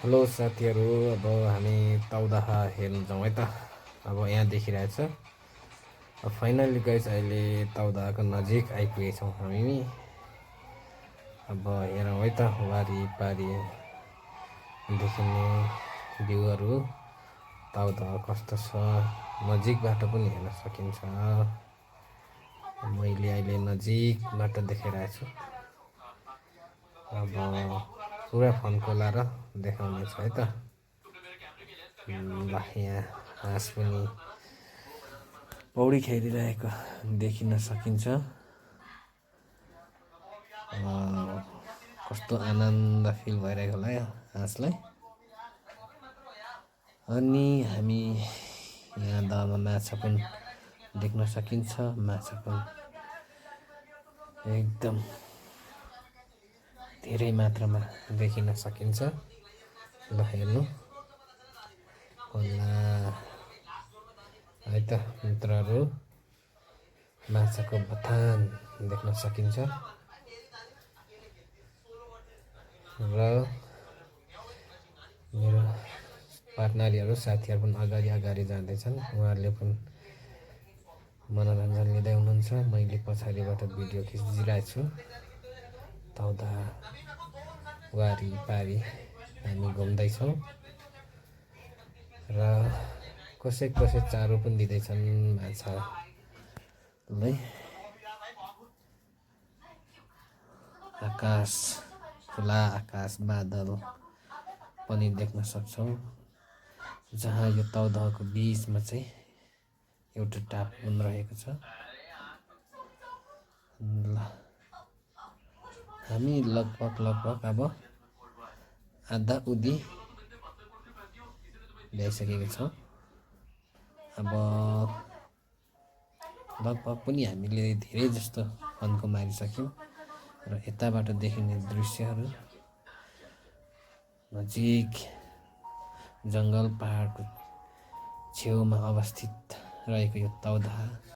Hello साथीहरू, अब हामी तौदाहा हेर्न जाउँ है त। अब यहाँ देखिरहेछ। अब फाइनली गाइस अहिले तौदाहाको नजिक आइपुगेछौँ हामी। अब हेरौँ है त वारिपारि देखिने भ्यूहरू तौदाहा कस्तो छ। नजिकबाट पनि हेर्न सकिन्छ। मैले अहिले नजिकबाट देखाइरहेछु। अब पुरा फोन खोलाएर देखाउने छ है त। ल यहाँ हाँस पनि पौडी खेलिरहेको देखिन सकिन्छ। कस्तो आनन्द फिल भइरहेको होला यो हाँसलाई। अनि हामी यहाँ दामा माछा पनि देख्न सकिन्छ। माछा पनि एकदम धेरै मात्रामा देखिन सकिन्छ। ल हेर्नु होला है त मित्रहरू, माछाको बथान देख्न सकिन्छ। र मेरो पार्टनरहरू साथीहरू पनि अगाडि जाँदैछन्। उहाँहरूले पनि मनोरञ्जन लिँदै हुनुहुन्छ। मैले पछाडिबाट भिडियो खिचिरहेको छु। तौदाहा वारिपारि हामी घुम्दैछौँ र कसै चारो पनि दिँदैछन् माछालाई। आकाश, खुला आकाश, बादल पनि देख्न सक्छौँ। जहाँ यो तौदाहाको बिचमा चाहिँ एउटा टापु पनि रहेको छ। ल हामी लगभग अब आधा उदी ल्याइसकेको छौँ। अब लगभग पनि हामीले धेरै जस्तो फन्को मारिसक्यौँ। र यताबाट देखिने दृश्यहरू नजिक जङ्गल पहाडको छेउमा अवस्थित रहेको यो तौदाहा